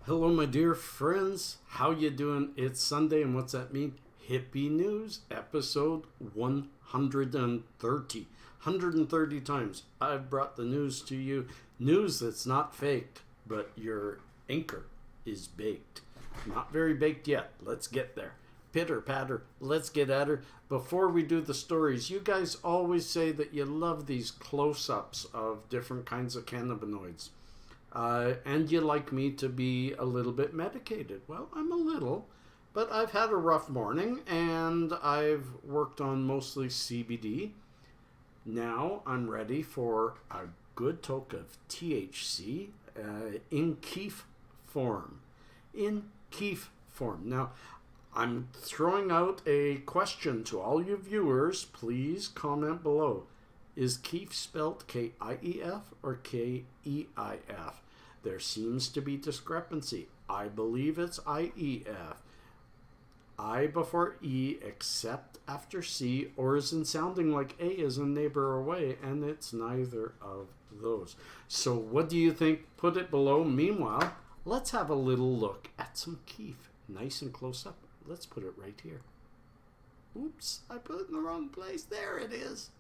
Hello, my dear friends. How you doing? It's Sunday, and what's that mean? Hippie News, episode 130. 130 times I've brought the news to you. News that's not faked, but your anchor is baked. Not very baked yet. Let's get there. Pitter patter. Let's get at her. Before we do the stories, you guys always say that you love these close-ups of different kinds of cannabinoids. And you like me to be a little bit medicated. Well, I'm a little, but I've had a rough morning and I've worked on mostly CBD. Now I'm ready for a good toke of THC in Kief form. In Kief form. Now, I'm throwing out a question to all you viewers. Please comment below. Is Kief spelled K-I-E-F or K-E-I-F? There seems to be discrepancy. I believe it's I-E-F. I before E except after C, or is in sounding like A as in neighbor away, and it's neither of those. So what do you think? Put it below. Meanwhile, let's have a little look at some Kief. Nice and close up. Let's put it right here. Oops, I put it in the wrong place. There it is.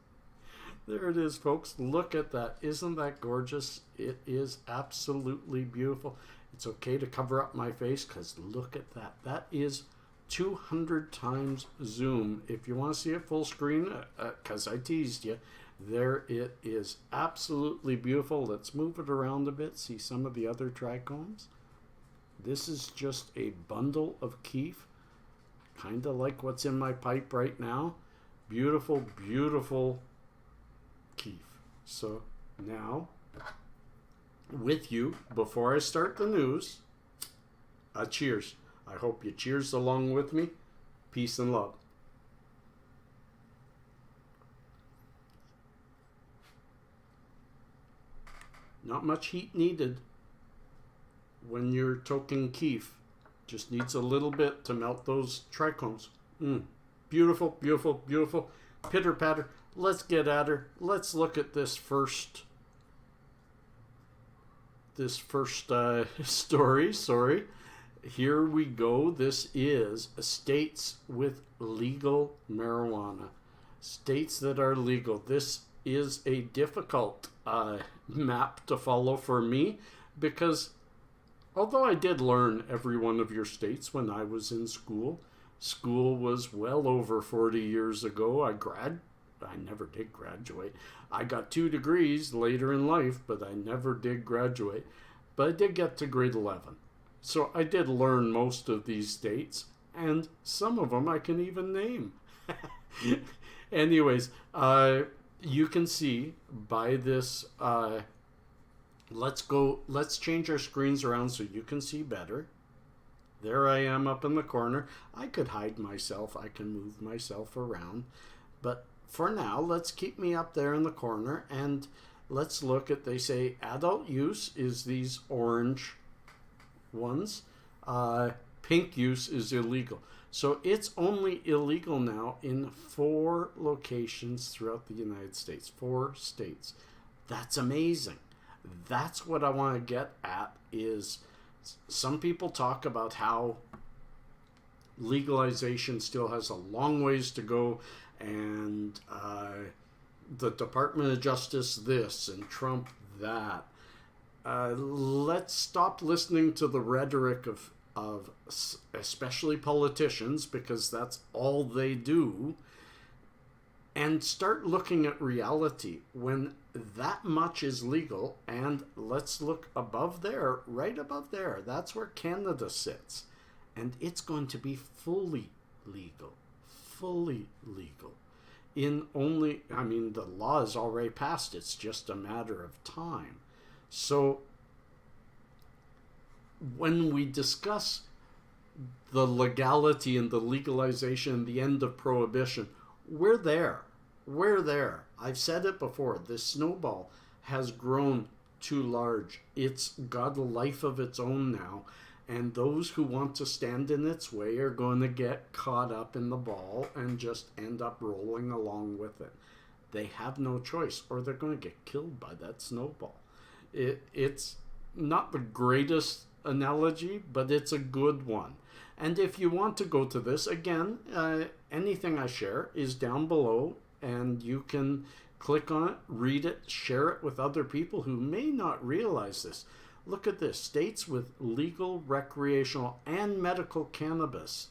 There it is, folks. Look at that. Isn't that gorgeous? It is absolutely beautiful. It's okay to cover up my face because look at that. That is 200 times zoom. If you want to see it full screen, because I teased you, there it is. Absolutely beautiful. Let's move it around a bit. See some of the other trichomes. This is just a bundle of Kief. Kind of like what's in my pipe right now. Beautiful, beautiful Kief. So now, with you, before I start the news, cheers. I hope you cheers along with me. Peace and love. Not much heat needed when you're toking Kief. Just needs a little bit to melt those trichomes. Beautiful, beautiful, beautiful. Pitter patter. Let's get at her. Let's look at this first story. Sorry. Here we go. This is states with legal marijuana. States that are legal. This is a difficult map to follow for me because although I did learn every one of your states when I was in school, school was well over 40 years ago. I never did graduate. I got 2 degrees later in life, but I never did graduate. But I did get to grade 11. So I did learn most of these states, and some of them I can even name. Anyways, you can see by this, let's change our screens around so you can see better. There I am up in the corner. I could hide myself. I can move myself around. But for now, let's keep me up there in the corner and let's look at, they say adult use is these orange ones. Pink use is illegal. So it's only illegal now in 4 locations throughout the United States. 4 states. That's amazing. That's what I want to get at is some people talk about how legalization still has a long ways to go and the Department of Justice this and Trump that. Let's stop listening to the rhetoric of especially politicians because that's all they do and start looking at reality when that much is legal. And let's look above there, right above there. That's where Canada sits. And it's going to be fully legal. Fully legal. In only, I mean, the law is already passed. It's just a matter of time. So when we discuss the legality and the legalization and the end of prohibition, we're there. We're there. I've said it before. This snowball has grown too large. It's got a life of its own now. And those who want to stand in its way are going to get caught up in the ball and just end up rolling along with it. They have no choice or they're going to get killed by that snowball. It's not the greatest analogy, but it's a good one. And if you want to go to this, again, anything I share is down below, and you can click on it, read it, share it with other people who may not realize this. Look at this. States with legal, recreational, and medical cannabis.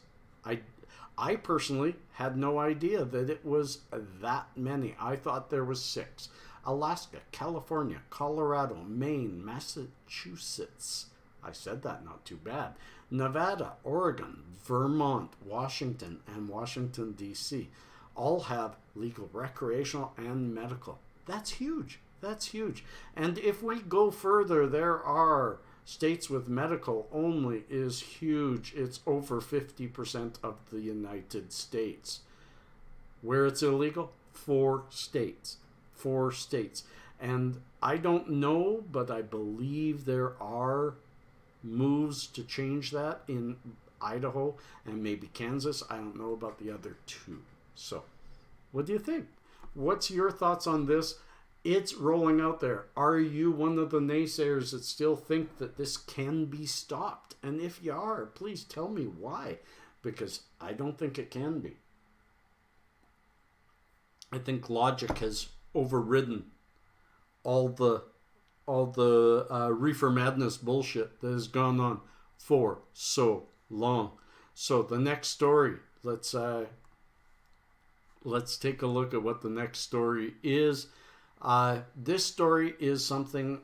I personally had no idea that it was that many. I thought there was 6. Alaska, California, Colorado, Maine, Massachusetts. I said that not too bad. Nevada, Oregon, Vermont, Washington, and Washington, D.C. all have legal, recreational, and medical. That's huge. That's huge. And if we go further, there are states with medical only is huge. It's over 50% of the United States. Where it's illegal, 4 states. 4 states. And I don't know, but I believe there are moves to change that in Idaho and maybe Kansas. I don't know about the other 2. So, what do you think? What's your thoughts on this? It's rolling out there. Are you one of the naysayers that still think that this can be stopped? And if you are, please tell me why, because I don't think it can be. I think logic has overridden all the reefer madness bullshit that has gone on for so long. So the next story, let's take a look at what the next story is. This story is something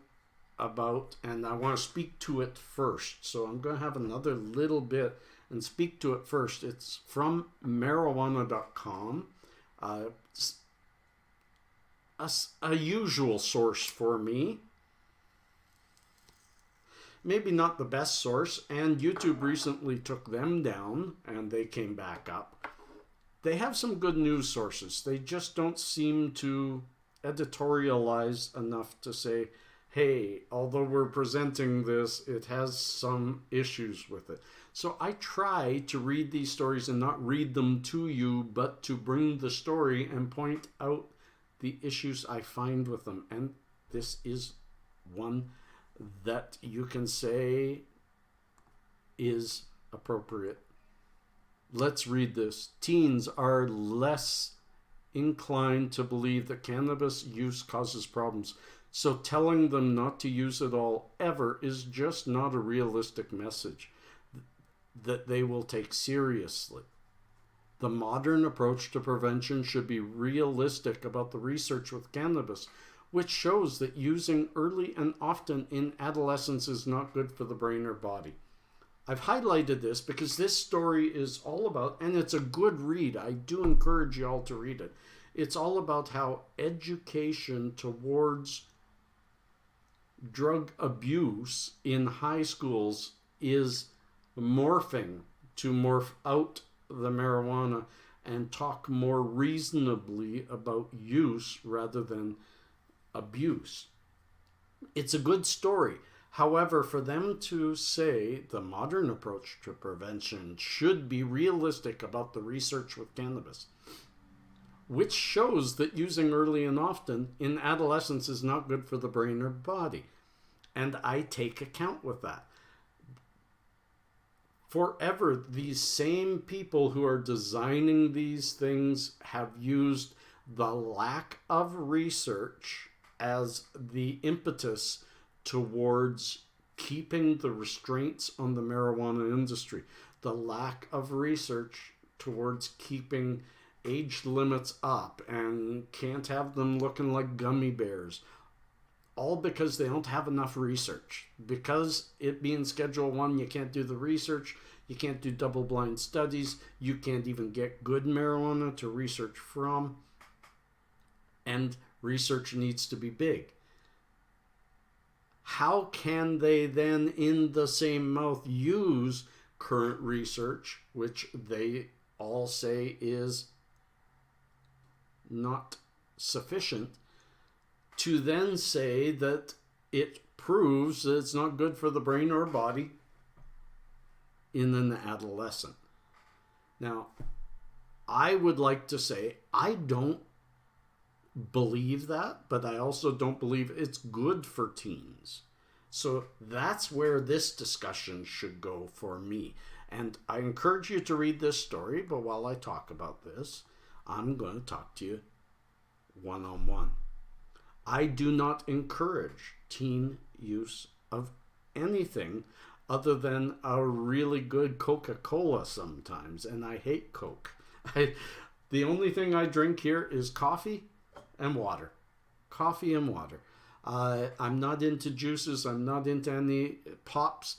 about, and I want to speak to it first. So I'm going to have another little bit and speak to it first. It's from marijuana.com. A usual source for me. Maybe not the best source, and YouTube recently took them down and they came back up. They have some good news sources. They just don't seem to editorialize enough to say, hey, although we're presenting this, it has some issues with it. So I try to read these stories and not read them to you, but to bring the story and point out the issues I find with them. And this is one that you can say is appropriate. Let's read this. Teens are less inclined to believe that cannabis use causes problems, so telling them not to use it all ever is just not a realistic message that they will take seriously. The modern approach to prevention should be realistic about the research with cannabis, which shows that using early and often in adolescence is not good for the brain or body. I've highlighted this because this story is all about, and it's a good read. I do encourage you all to read it. It's all about how education towards drug abuse in high schools is morphing to morph out the marijuana and talk more reasonably about use rather than abuse. It's a good story. However, for them to say the modern approach to prevention should be realistic about the research with cannabis, which shows that using early and often in adolescence is not good for the brain or body. And I take account with that. Forever, these same people who are designing these things have used the lack of research as the impetus towards keeping the restraints on the marijuana industry, the lack of research towards keeping age limits up and can't have them looking like gummy bears, all because they don't have enough research. Because it being Schedule 1, you can't do the research, you can't do double-blind studies, you can't even get good marijuana to research from, and research needs to be big. How can they then, in the same mouth, use current research, which they all say is not sufficient, to then say that it proves that it's not good for the brain or body in an adolescent? Now, I would like to say I don't believe that, but I also don't believe it's good for teens. So that's where this discussion should go for me. And I encourage you to read this story, but while I talk about this, I'm going to talk to you one-on-one. I do not encourage teen use of anything other than a really good Coca-Cola sometimes, and I hate Coke. The only thing I drink here is coffee and water. Coffee and water. I'm not into juices. I'm not into any pops.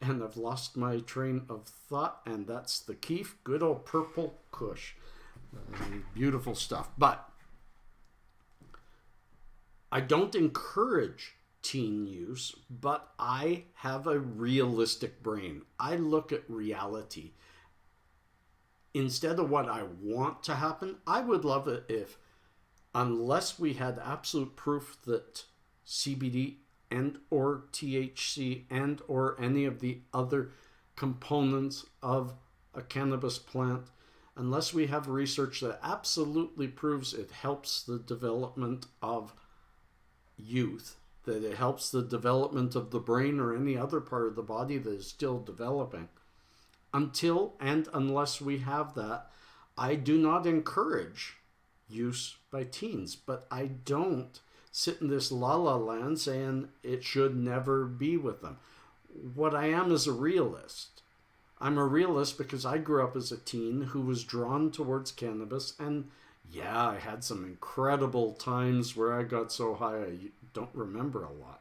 And I've lost my train of thought, and that's the Kief, good old purple kush. Beautiful stuff. But I don't encourage teen use, but I have a realistic brain. I look at reality. Instead of what I want to happen, I would love it if, unless we had absolute proof that CBD and or THC and or any of the other components of a cannabis plant, unless we have research that absolutely proves it helps the development of youth, that it helps the development of the brain or any other part of the body that is still developing, until and unless we have that, I do not encourage use by teens. But I don't sit in this la-la land saying it should never be with them. What I am is a realist. I'm a realist because I grew up as a teen who was drawn towards cannabis, and yeah, I had some incredible times where I got so high I don't remember a lot.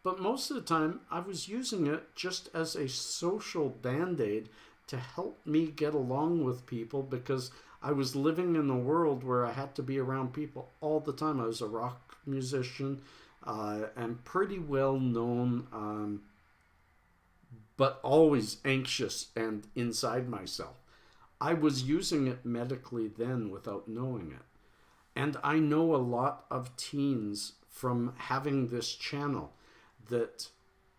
But most of the time, I was using it just as a social band-aid to help me get along with people, because I was living in a world where I had to be around people all the time. I was a rock musician and pretty well known, but always anxious and inside myself. I was using it medically then without knowing it. And I know a lot of teens from having this channel that,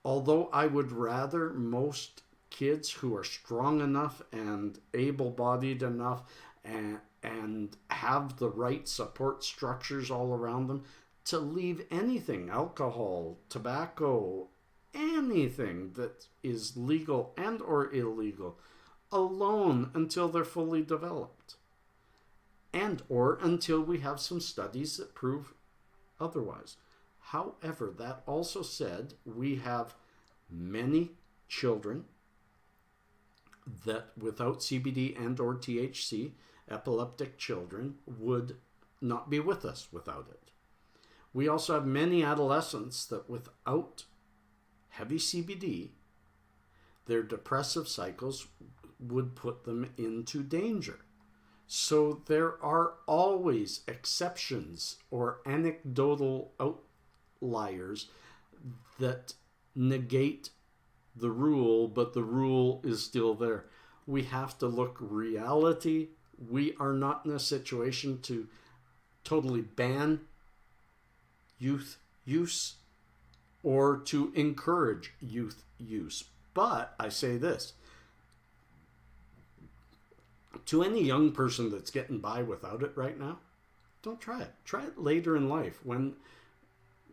although I would rather most kids who are strong enough and able-bodied enough and have the right support structures all around them to leave anything, alcohol, tobacco, anything that is legal and or illegal, alone until they're fully developed, and or until we have some studies that prove otherwise. However, that also said, we have many children that without CBD and or THC, epileptic children, would not be with us without it. We also have many adolescents that without heavy CBD, their depressive cycles would put them into danger. So there are always exceptions or anecdotal outliers that negate the rule, but the rule is still there. We have to look reality. We are not in a situation to totally ban youth use or to encourage youth use. But I say this, to any young person that's getting by without it right now, don't try it. Try it later in life when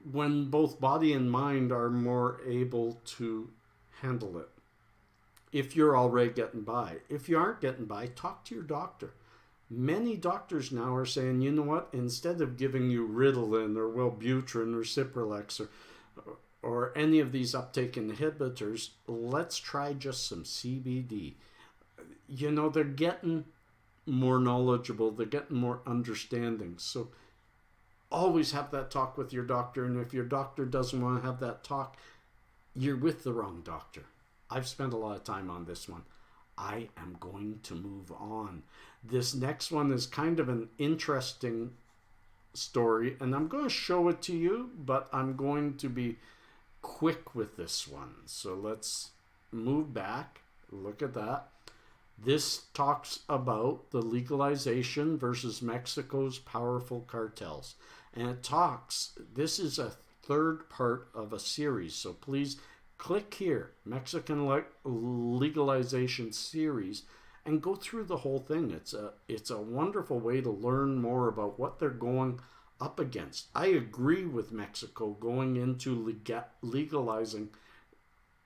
both body and mind are more able to handle it. If you're already getting by. If you aren't getting by, talk to your doctor. Many doctors now are saying, you know what, instead of giving you Ritalin or Wellbutrin or Cipralex or any of these uptake inhibitors, let's try just some CBD. You know, they're getting more knowledgeable, they're getting more understanding. So always have that talk with your doctor, and if your doctor doesn't want to have that talk, you're with the wrong doctor. I've spent a lot of time on this one. I am going to move on. This next one is kind of an interesting story, and I'm going to show it to you, but I'm going to be quick with this one. So let's move back. Look at that. This talks about the legalization versus Mexico's powerful cartels. And it talks, this is a third part of a series, so please click here, Mexican legalization series, and go through the whole thing. It's a wonderful way to learn more about what they're going up against. I agree with Mexico going into legalizing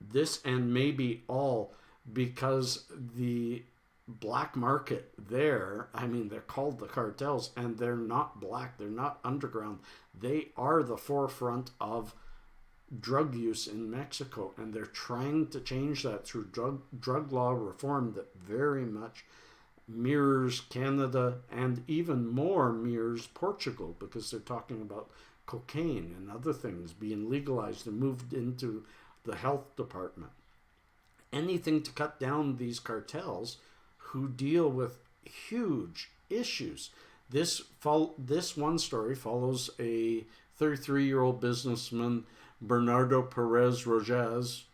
this and maybe all, because the black market there, I mean, they're called the cartels, and they're not black, they're not underground. They are the forefront of drug use in Mexico, and they're trying to change that through drug law reform that very much mirrors Canada, and even more mirrors Portugal, because they're talking about cocaine and other things being legalized and moved into the health department. Anything to cut down these cartels who deal with huge issues. This one story follows a 33-year-old businessman, Bernardo Perez Rojas,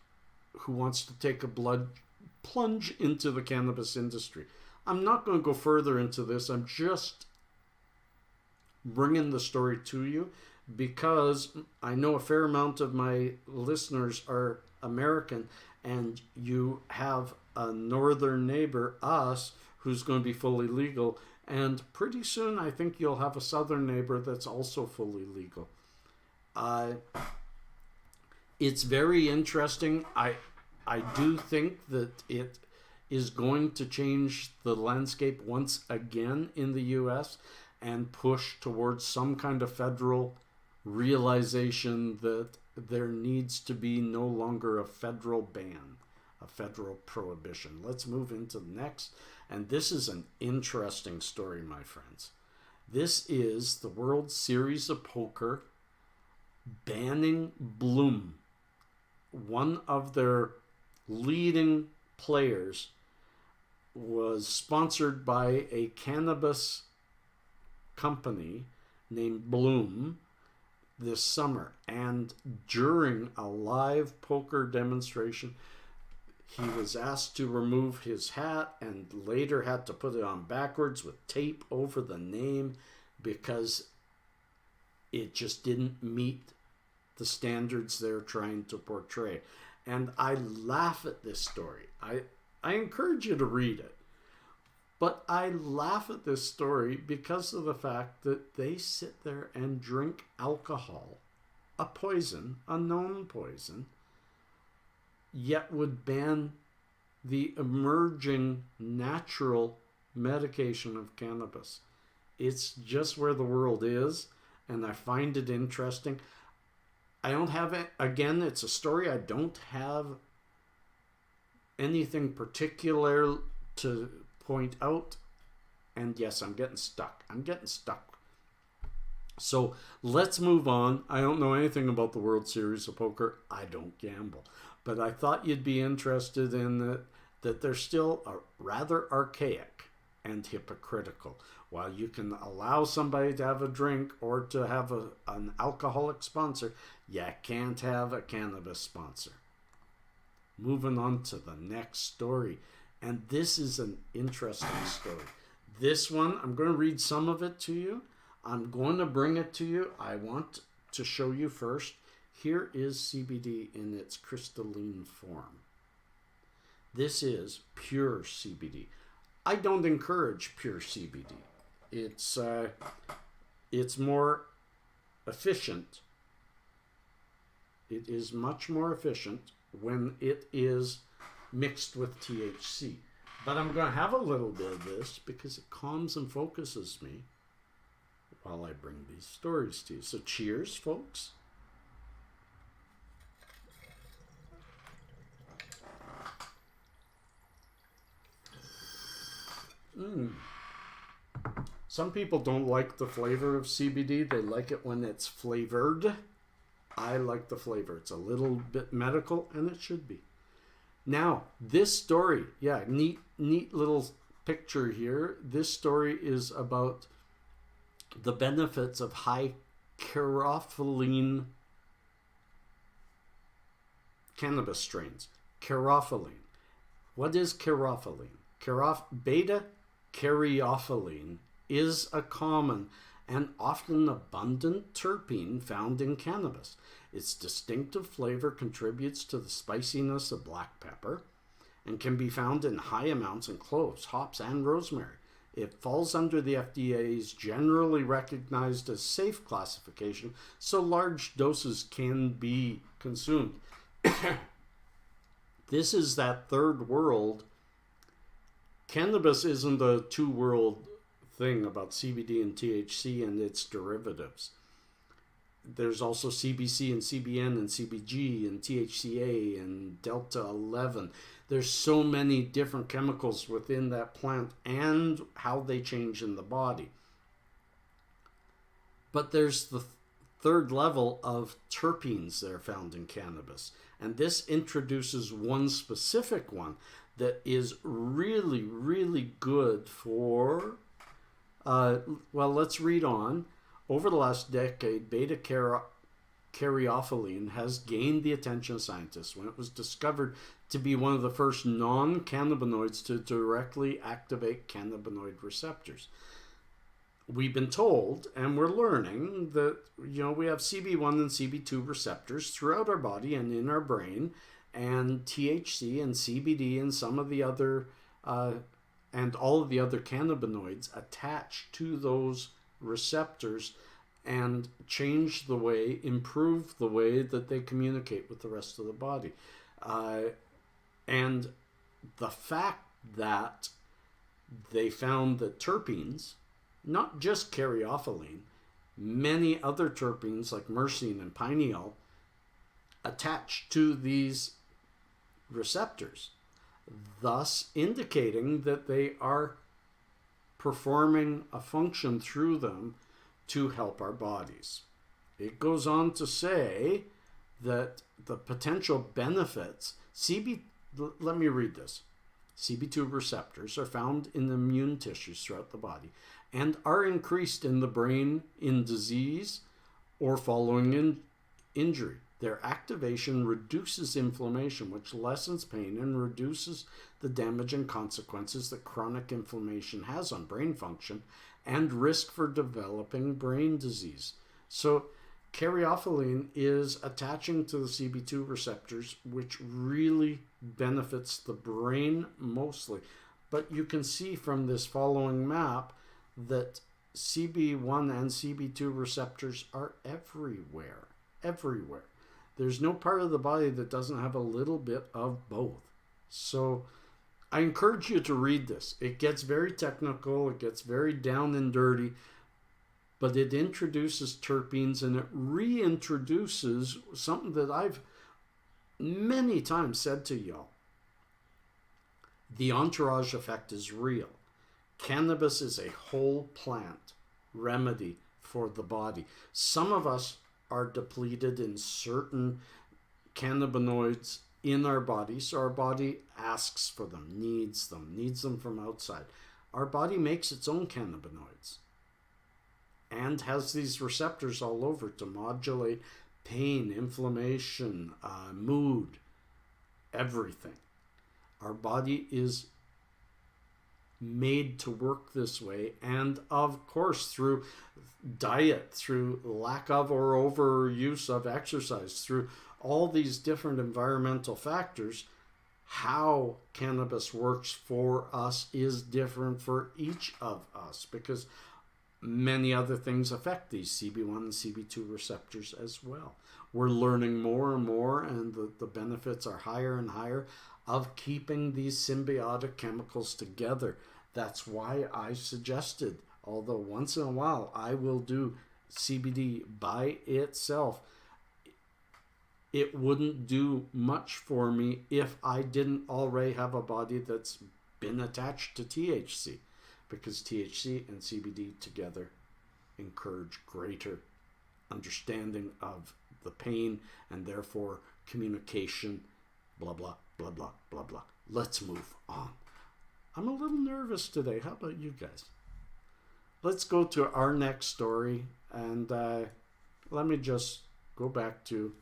who wants to take a blood plunge into the cannabis industry. I'm not going to go further into this. I'm just bringing the story to you because I know a fair amount of my listeners are American, and you have a northern neighbor, us, who's going to be fully legal. And pretty soon, I think you'll have a southern neighbor that's also fully legal. It's very interesting. I do think that it is going to change the landscape once again in the U.S. and push towards some kind of federal realization that there needs to be no longer a federal ban, a federal prohibition. Let's move into the next. And this is an interesting story, my friends. This is the World Series of Poker banning BLUM. One of their leading players was sponsored by a cannabis company named BLUM this summer, and during a live poker demonstration he was asked to remove his hat and later had to put it on backwards with tape over the name because it just didn't meet the standards they're trying to portray. And I laugh at this story. I encourage you to read it. But I laugh at this story because of the fact that they sit there and drink alcohol, a poison, a known poison, yet would ban the emerging natural medication of cannabis. It's just where the world is, and I find it interesting. I don't have it, again, it's a story. I don't have anything particular to point out. And yes, I'm getting stuck. So let's move on. I don't know anything about the World Series of Poker. I don't gamble. But I thought you'd be interested in that they're still rather archaic and hypocritical. While you can allow somebody to have a drink or to have an alcoholic sponsor, you can't have a cannabis sponsor. Moving on to the next story. And this is an interesting story. This one, I'm going to read some of it to you. I'm going to bring it to you. I want to show you first. Here is CBD in its crystalline form. This is pure CBD. I don't encourage pure CBD. It's more efficient. It is much more efficient when it is mixed with THC. But I'm going to have a little bit of this because it calms and focuses me while I bring these stories to you. So cheers, folks. Some people don't like the flavor of CBD. They like it when it's flavored. I like the flavor. It's a little bit medical, and it should be. Now, this story, neat little picture here. This story is about the benefits of high Caryophyllene cannabis strains. Caryophyllene. What is Caryophyllene? Beta Caryophyllene is a common and often abundant terpene found in cannabis. Its distinctive flavor contributes to the spiciness of black pepper and can be found in high amounts in cloves, hops, and rosemary. It falls under the FDA's generally recognized as safe classification, so large doses can be consumed. This is that third world. Cannabis isn't a two-world thing about CBD and THC and its derivatives. There's also CBC and CBN and CBG and THCA and Delta 11. There's so many different chemicals within that plant and how they change in the body. But there's the third level of terpenes that are found in cannabis. And this introduces one specific one that is really, really good for, let's read on. Over the last decade, Caryophyllene has gained the attention of scientists when it was discovered to be one of the first non-cannabinoids to directly activate cannabinoid receptors. We've been told, and we're learning, that we have CB1 and CB2 receptors throughout our body and in our brain, and THC and CBD and some of the other, and all of the other cannabinoids attach to those receptors and change the way, improve the way that they communicate with the rest of the body. And the fact that they found that terpenes, not just caryophyllene, many other terpenes like myrcene and pineal attach to these receptors, thus indicating that they are performing a function through them to help our bodies. It goes on to say that the potential benefits, let me read this. CB2 receptors are found in immune tissues throughout the body and are increased in the brain in disease or following injury. Their activation reduces inflammation, which lessens pain and reduces the damage and consequences that chronic inflammation has on brain function and risk for developing brain disease. So caryophyllene is attaching to the CB2 receptors, which really benefits the brain mostly. But you can see from this following map that CB1 and CB2 receptors are everywhere. Everywhere. There's no part of the body that doesn't have a little bit of both. So I encourage you to read this. It gets very technical, it gets very down and dirty, but it introduces terpenes and it reintroduces something that I've many times said to y'all. The entourage effect is real. Cannabis is a whole plant remedy for the body. Some of us are depleted in certain cannabinoids in our body, so our body asks for them, needs them from outside. Our body makes its own cannabinoids and has these receptors all over to modulate pain, inflammation, mood, everything. Our body is made to work this way, and of course through diet, through lack of or overuse of exercise, through all these different environmental factors, how cannabis works for us is different for each of us because many other things affect these CB1 and CB2 receptors as well. We're learning more and more, and the benefits are higher and higher of keeping these symbiotic chemicals together. That's why I suggested, although once in a while I will do CBD by itself, it wouldn't do much for me if I didn't already have a body that's been attached to THC, because THC and CBD together encourage greater understanding of the pain and therefore communication, blah, blah, blah, blah, blah, blah. Let's move on. I'm a little nervous today. How about you guys? Let's go to our next story, and let me just go back to,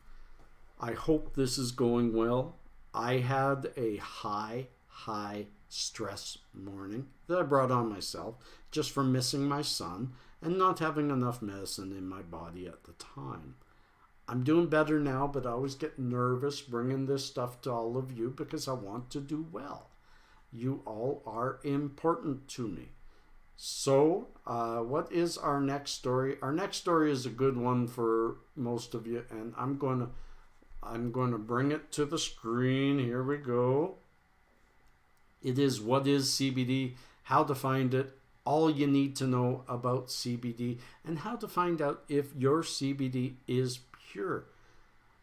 I hope this is going well. I had a high stress morning that I brought on myself just from missing my son and not having enough medicine in my body at the time. I'm doing better now, but I always get nervous bringing this stuff to all of you because I want to do well. You all are important to me. So, what is our next story? Our next story is a good one for most of you, and I'm going to bring it to the screen. Here we go. It is what is CBD, how to find it, all you need to know about CBD, and how to find out if your CBD is pure.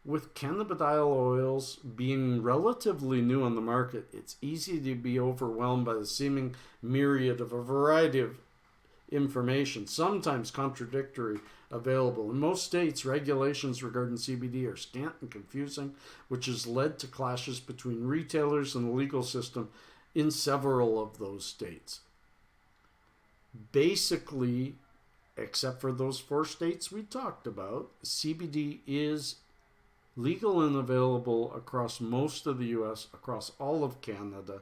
With cannabidiol oils being relatively new on the market, it's easy to be overwhelmed by the seeming myriad of a variety of information, sometimes contradictory, available. In most states, regulations regarding CBD are scant and confusing, which has led to clashes between retailers and the legal system in several of those states. Basically, except for those 4 states we talked about, CBD is legal and available across most of the US, across all of Canada,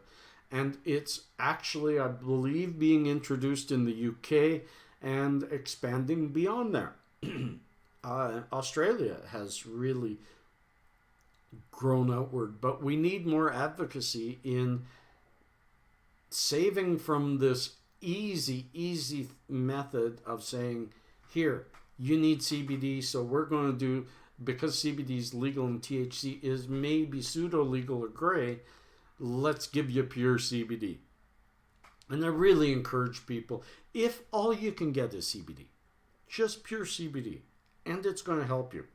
and it's actually, I believe, being introduced in the UK and expanding beyond there. Australia has really grown outward, but we need more advocacy in saving from this easy method of saying, here, you need CBD, so we're going to do, because CBD is legal and THC is maybe pseudo-legal or gray, let's give you pure CBD. And I really encourage people, if all you can get is CBD, just pure CBD, and it's going to help you,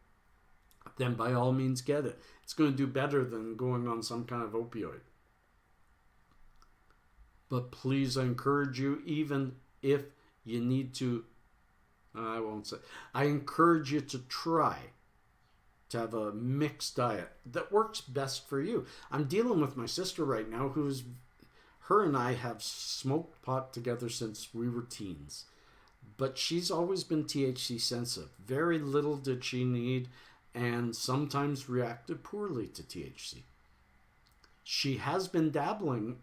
then by all means get it. It's going to do better than going on some kind of opioid. But please, I encourage you, even if you need to, I encourage you to try to have a mixed diet that works best for you. I'm dealing with my sister right now, her and I have smoked pot together since we were teens. But she's always been THC sensitive. Very little did she need, and sometimes reacted poorly to THC. She has been dabbling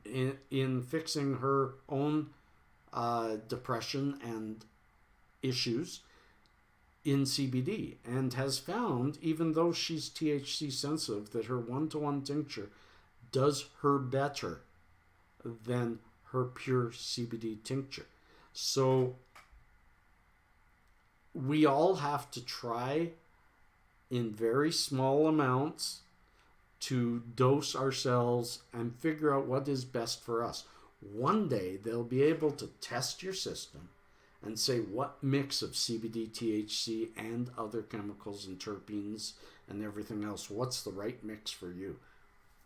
in fixing her own depression and issues in CBD, and has found, even though she's THC sensitive, that her 1-to-1 tincture does her better than her pure CBD tincture. So we all have to try in very small amounts to dose ourselves and figure out what is best for us. One day they'll be able to test your system and say what mix of CBD, THC, and other chemicals and terpenes and everything else, what's the right mix for you.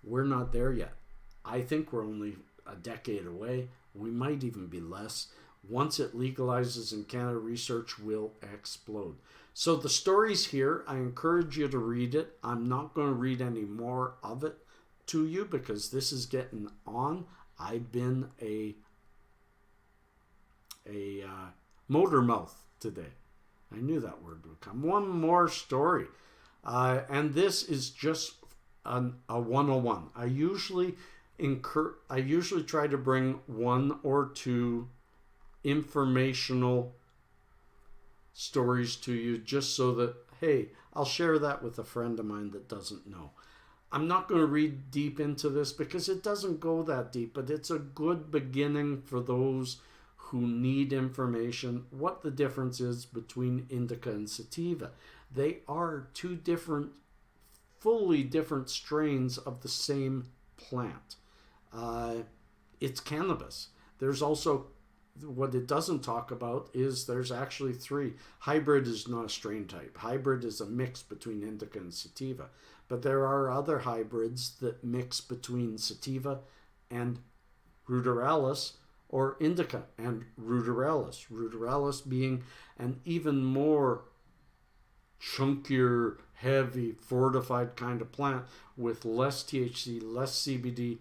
We're not there yet. I think we're only a decade away. We might even be less. Once it legalizes in Canada, research will explode. So the story's here. I encourage you to read it. I'm not going to read any more of it to you because this is getting on. I've been a motor mouth today. I knew that word would come. One more story. And this is just a 101. I usually try to bring 1 or 2 informational stories to you, just so that, hey, I'll share that with a friend of mine that doesn't know. I'm not going to read deep into this because it doesn't go that deep, but it's a good beginning for those who need information, what the difference is between Indica and Sativa. They are 2 different, fully different strains of the same plant. It's cannabis. There's also, what it doesn't talk about is there's actually 3. Hybrid is not a strain type. Hybrid is a mix between Indica and Sativa. But there are other hybrids that mix between Sativa and Ruderalis, or Indica and Ruderalis. Ruderalis being an even more chunkier, heavy, fortified kind of plant with less THC, less CBD,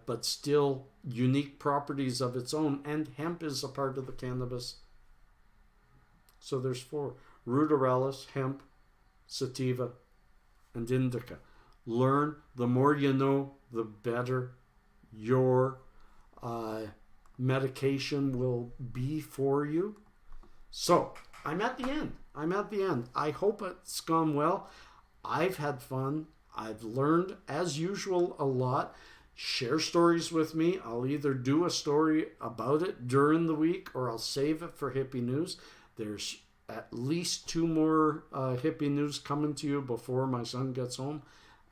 but still unique properties of its own. And hemp is a part of the cannabis. So there's 4. Ruderalis, hemp, Sativa, and Indica. Learn. The more you know, the better your medication will be for you. So I'm at the end. I hope it's gone well. I've had fun. I've learned, as usual, a lot. Share stories with me. I'll either do a story about it during the week or I'll save it for Hippie News. There's at least 2 more Hippie News coming to you before my son gets home.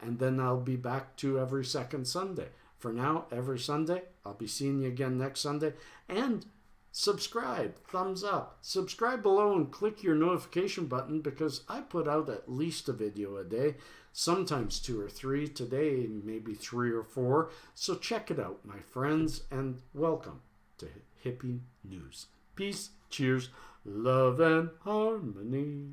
And then I'll be back to every second Sunday. For now, every Sunday. I'll be seeing you again next Sunday. And subscribe, thumbs up. Subscribe below and click your notification button because I put out at least a video a day. Sometimes 2 or 3. Today, maybe 3 or 4. So check it out, my friends, and welcome to Hippie News. Peace, cheers, love, and harmony.